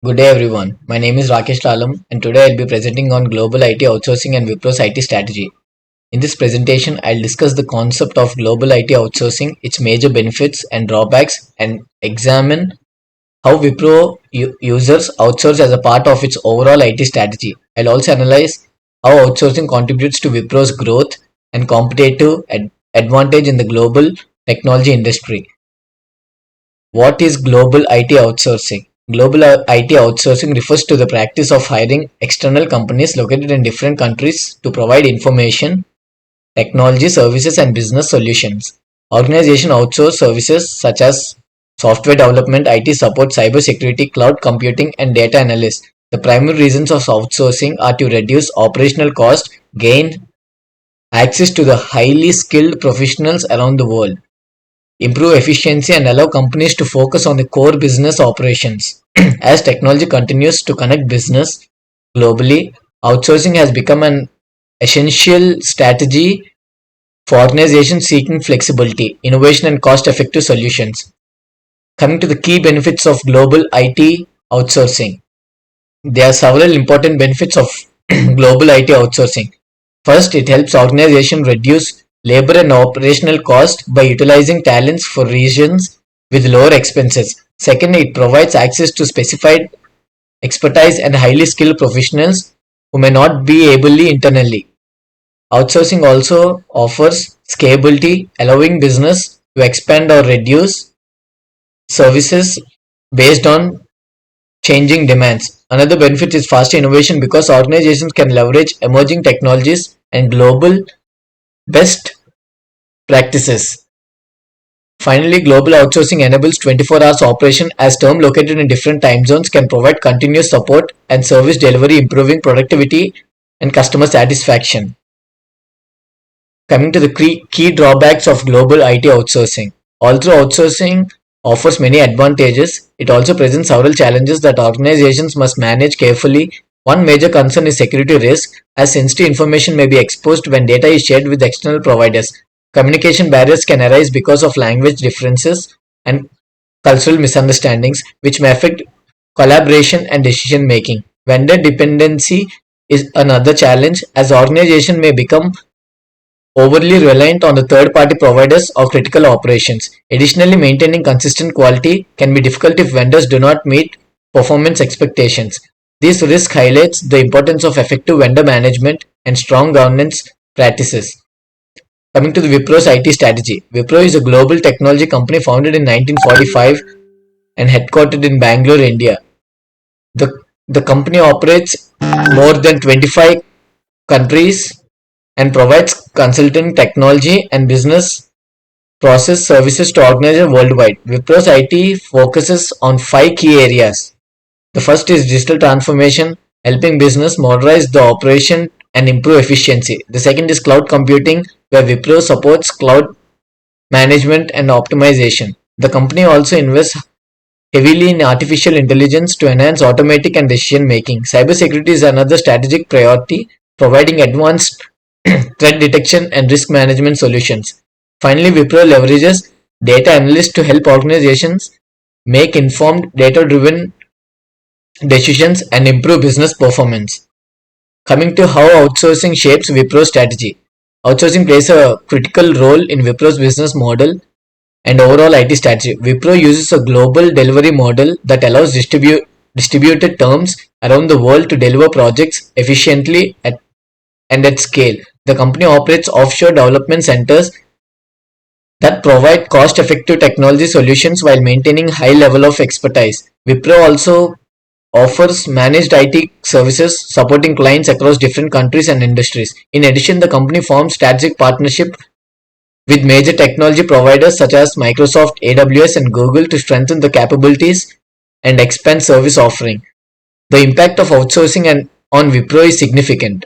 Good day everyone. My name is Rakesh Lalam and today I'll be presenting on global IT outsourcing and Wipro's IT strategy. In this presentation, I'll discuss the concept of global IT outsourcing, its major benefits and drawbacks, and examine how Wipro users outsource as a part of its overall IT strategy. I'll also analyze how outsourcing contributes to Wipro's growth and competitive advantage in the global technology industry. What is global IT outsourcing? Global IT outsourcing refers to the practice of hiring external companies located in different countries to provide information, technology services, and business solutions. Organizations outsource services such as software development, IT support, cybersecurity, cloud computing, and data analysis. The primary reasons of outsourcing are to reduce operational cost, gain access to the highly skilled professionals around the world, improve efficiency, and allow companies to focus on the core business operations. As technology continues to connect business globally, outsourcing has become an essential strategy for organizations seeking flexibility, innovation, and cost effective solutions. Coming to the key benefits of global IT outsourcing, there are several important benefits of global IT outsourcing. First, it helps organizations reduce labor and operational cost by utilizing talents for regions with lower expenses. Second, it provides access to specified expertise and highly skilled professionals who may not be able internally. Outsourcing also offers scalability, allowing business to expand or reduce services based on changing demands. Another benefit is faster innovation because organizations can leverage emerging technologies and global best practices. Finally, global outsourcing enables 24 hours operation as term located in different time zones can provide continuous support and service delivery, improving productivity and customer satisfaction. Coming to the key drawbacks of global IT outsourcing. Although outsourcing offers many advantages, it also presents several challenges that organizations must manage carefully. One major concern is security risk, as sensitive information may be exposed when data is shared with external providers. Communication barriers can arise because of language differences and cultural misunderstandings, which may affect collaboration and decision making. Vendor dependency is another challenge, as organizations may become overly reliant on the third-party providers of critical operations. Additionally, maintaining consistent quality can be difficult if vendors do not meet performance expectations. This risk highlights the importance of effective vendor management and strong governance practices. Coming to the Wipro's IT strategy. Wipro is a global technology company founded in 1945 and headquartered in Bangalore, India. The company operates more than 25 countries and provides consulting, technology, and business process services to organizations worldwide. Wipro's IT focuses on five key areas. The first is digital transformation, helping business modernize the operation and improve efficiency. The second is cloud computing, where Wipro supports cloud management and optimization. The company also invests heavily in artificial intelligence to enhance automatic and decision making. Cybersecurity is another strategic priority, providing advanced threat detection and risk management solutions. Finally, Wipro leverages data analysts to help organizations make informed data driven decisions and improve business performance. Coming to how outsourcing shapes Wipro's strategy. Outsourcing plays a critical role in Wipro's business model and overall IT strategy. Wipro uses a global delivery model that allows distributed terms around the world to deliver projects efficiently and at scale. The company operates offshore development centers that provide cost-effective technology solutions while maintaining high level of expertise. Wipro also offers managed IT services supporting clients across different countries and industries. In addition, the company forms strategic partnership with major technology providers such as Microsoft, AWS, and Google to strengthen the capabilities and expand service offering. The impact of outsourcing on Wipro is significant.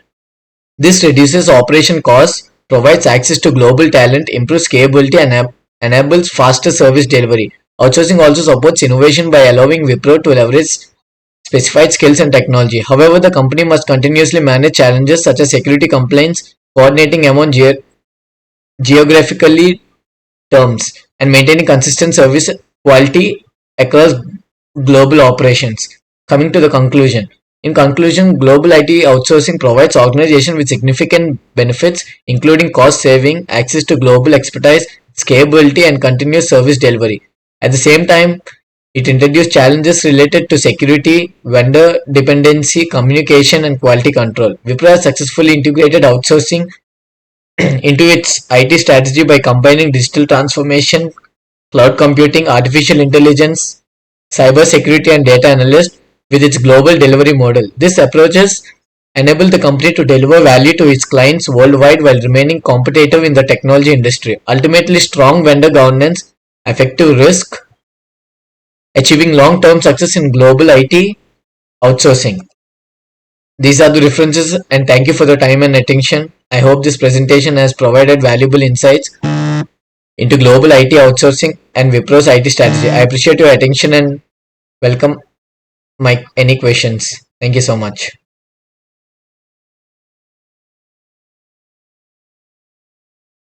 This reduces operation costs, provides access to global talent, improves scalability, and enables faster service delivery. Outsourcing also supports innovation by allowing Wipro to leverage specified skills and technology. However, the company must continuously manage challenges such as security complaints, coordinating among geographically terms, and maintaining consistent service quality across global operations. Coming to the conclusion. In conclusion, global IT outsourcing provides organization with significant benefits, including cost saving, access to global expertise, scalability, and continuous service delivery. At the same time, it introduced challenges related to security, vendor dependency, communication, and quality control. Wipro has successfully integrated outsourcing into its IT strategy by combining digital transformation, cloud computing, artificial intelligence, cybersecurity, and data analyst with its global delivery model. These approaches enable the company to deliver value to its clients worldwide while remaining competitive in the technology industry. Ultimately, strong vendor governance, effective risk, achieving long-term success in global IT outsourcing. These are the references, and thank you for the time and attention. I hope this presentation has provided valuable insights into global IT outsourcing and Wipro's IT strategy. I appreciate your attention and welcome my any questions. Thank you so much.